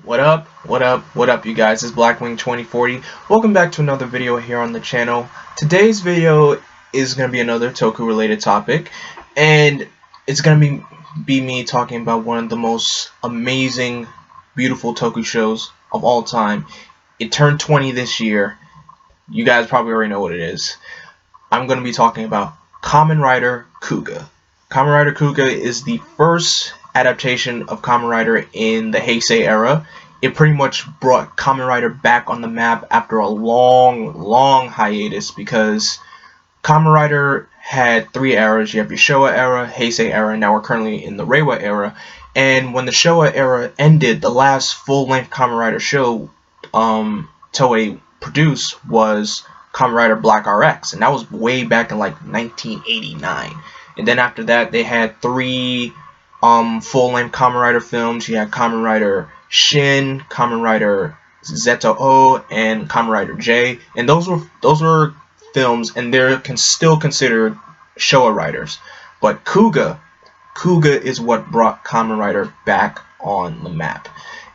What up? What up? What up, you guys? It's Blackwing2040. Welcome back to another video here on the channel. Today's video is going to be another Toku related topic, and it's going to be me talking about one of the most amazing, beautiful Toku shows of all time. It turned 20 this year. You guys probably already know what it is. I'm going to be talking about Kamen Rider Kuuga. Kamen Rider Kuuga is the first adaptation of Kamen Rider in the Heisei era. It pretty much brought Kamen Rider back on the map after a long hiatus, because Kamen Rider had three eras. You have your Showa era, Heisei era, and now we're currently in the Reiwa era. And when the Showa era ended, the last full-length Kamen Rider show Toei produced was Kamen Rider Black RX, and that was way back in like 1989. And then after that, they had three full-length Kamen Rider films. You had Kamen Rider Shin, Kamen Rider Zeto-O, and Kamen Rider J. And those were films, and they're still considered Showa Riders. But Kuuga is what brought Kamen Rider back on the map.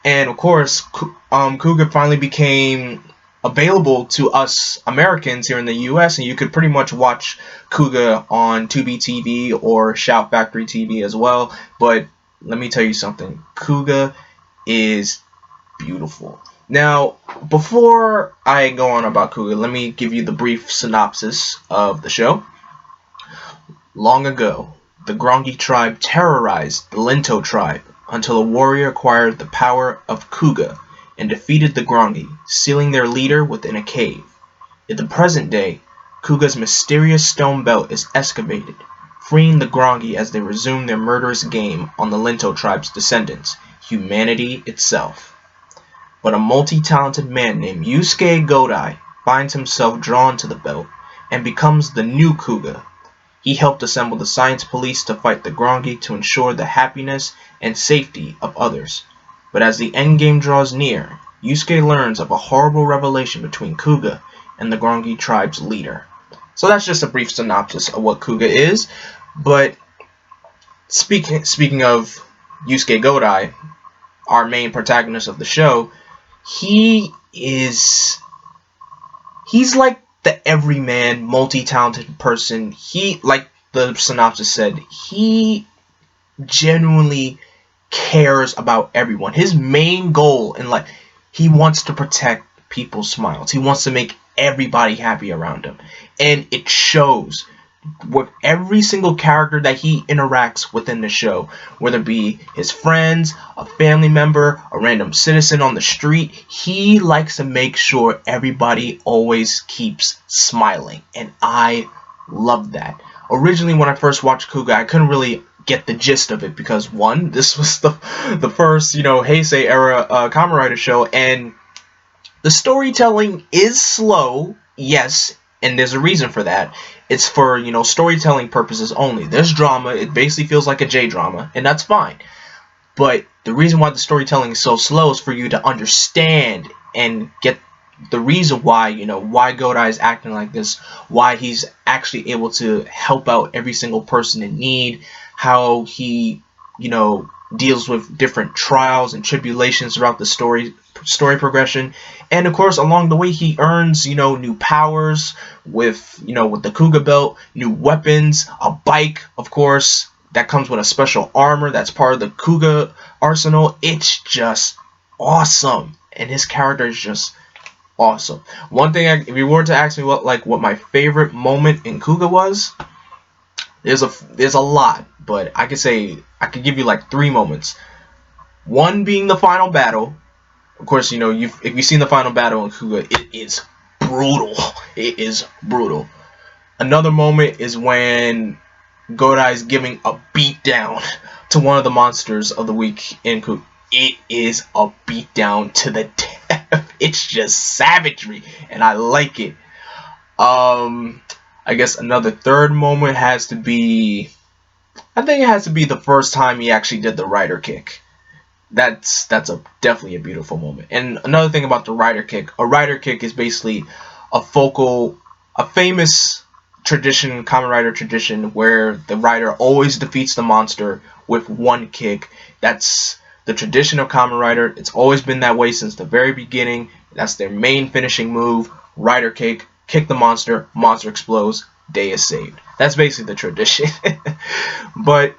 And of course, Kuuga finally became available to us Americans here in the US, and you could pretty much watch Kuuga on Tubi TV or Shout Factory TV as well. But let me tell you something, Kuuga is beautiful. Now, before I go on about Kuuga, let me give you the brief synopsis of the show. Long ago, the Grongi tribe terrorized the Linto tribe until a warrior acquired the power of Kuuga and defeated the Grongi, sealing their leader within a cave. In the present day, Kuuga's mysterious stone belt is excavated, freeing the Grongi as they resume their murderous game on the Linto tribe's descendants, humanity itself. But a multi-talented man named Yusuke Godai finds himself drawn to the belt and becomes the new Kuuga. He helped assemble the science police to fight the Grongi to ensure the happiness and safety of others. But as the endgame draws near, Yusuke learns of a horrible revelation between Kuuga and the Grongi tribe's leader. So that's just a brief synopsis of what Kuuga is. But speaking of Yusuke Godai, our main protagonist of the show, he's like the everyman, multi-talented person. He, like the synopsis said, he genuinely cares about everyone. His main goal in life, he wants to protect people's smiles. He wants to make everybody happy around him. And it shows with every single character that he interacts within the show, whether it be his friends, a family member, a random citizen on the street. He likes to make sure everybody always keeps smiling, and I love that. Originally, when I first watched Kuuga, I couldn't really get the gist of it, because one, this was the first, Heisei era Kamen Rider show, and the storytelling is slow, yes, and there's a reason for that. It's for, storytelling purposes only. There's drama, it basically feels like a J-drama, and that's fine. But the reason why the storytelling is so slow is for you to understand and get the reason why, why Godai is acting like this, why he's actually able to help out every single person in need, how he, deals with different trials and tribulations throughout the story progression. And of course, along the way, he earns, new powers with the Kuuga belt, new weapons, a bike, of course, that comes with a special armor that's part of the Kuuga arsenal. It's just awesome, and his character is just awesome. One thing, if you were to ask me what my favorite moment in Kuuga was, there's a lot, but I could give you like three moments. One being the final battle. Of course, if you've seen the final battle in Kuuga, it is brutal. It is brutal. Another moment is when Godai is giving a beatdown to one of the monsters of the week in Kuuga. It is a beatdown to the death. It's just savagery, and I like it. I guess another third moment has to be, I think it has to be the first time he actually did the rider kick. That's definitely a beautiful moment. And another thing about the rider kick, a rider kick is basically a famous tradition, Kamen Rider tradition, where the rider always defeats the monster with one kick. That's the tradition of Kamen Rider. It's always been that way since the very beginning. That's their main finishing move. Rider kick the monster explodes, day is saved. That's basically the tradition. But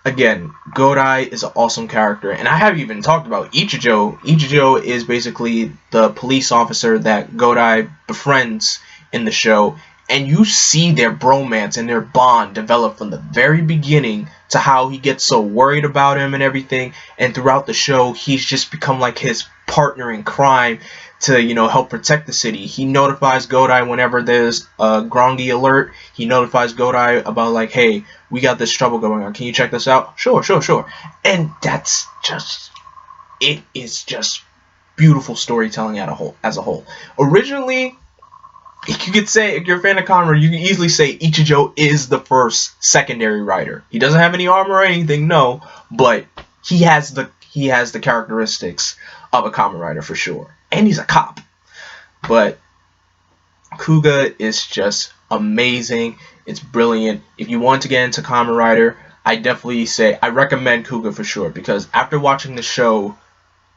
again, Godai is an awesome character, and I haven't even talked about Ichijo. Ichijo is basically the police officer that Godai befriends in the show, and you see their bromance and their bond develop from the very beginning to how he gets so worried about him and everything, and throughout the show he's just become like his partner in crime to, you know, help protect the city. He notifies Godai whenever there's a Grongi alert. He notifies Godai about, like, hey, we got this trouble going on. Can you check this out? Sure. And that's just, it is just beautiful storytelling as a whole. Originally, you could say, if you're a fan of Kamen Rider, you can easily say Ichijo is the first secondary rider. He doesn't have any armor or anything, no, but he has the characteristics of a Kamen Rider for sure. And he's a cop. But Kuuga is just amazing. It's brilliant. If you want to get into Kamen Rider, I definitely say I recommend Kuuga for sure, because after watching the show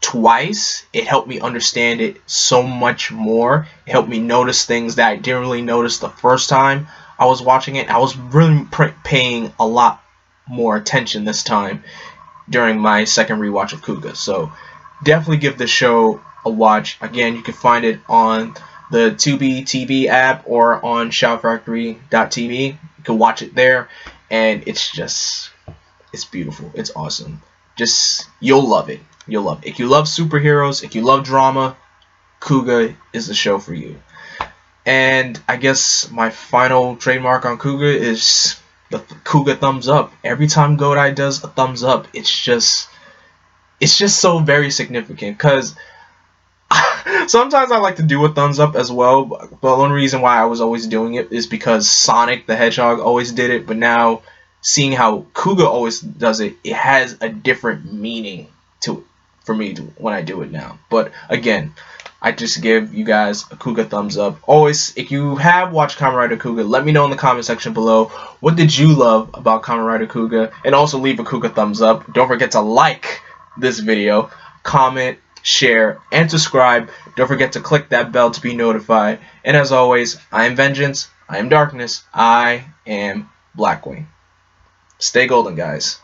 twice, it helped me understand it so much more. It helped me notice things that I didn't really notice the first time I was watching it. I was really paying a lot more attention this time during my second rewatch of Kuuga. So definitely give the show a watch. Again, you can find it on the Tubi TV app or on shoutfactory.tv. You can watch it there, and it's beautiful. It's awesome. You'll love it. You'll love it. If you love superheroes, if you love drama, Kuuga is the show for you. And I guess my final trademark on Kuuga is the Kuuga thumbs up. Every time Godai does a thumbs up, it's just so very significant, because sometimes I like to do a thumbs up as well, but the only reason why I was always doing it is because Sonic the Hedgehog always did it. But now, seeing how Kuuga always does it, it has a different meaning to it for me when I do it now. But again, I just give you guys a Kuuga thumbs up. Always, if you have watched Kamen Rider Kuuga, let me know in the comment section below, what did you love about Kamen Rider Kuuga? And also leave a Kuuga thumbs up. Don't forget to like this video, comment, share, and subscribe. Don't forget to click that bell to be notified. And as always, I am Vengeance, I am Darkness, I am Blackwing. Stay golden, guys.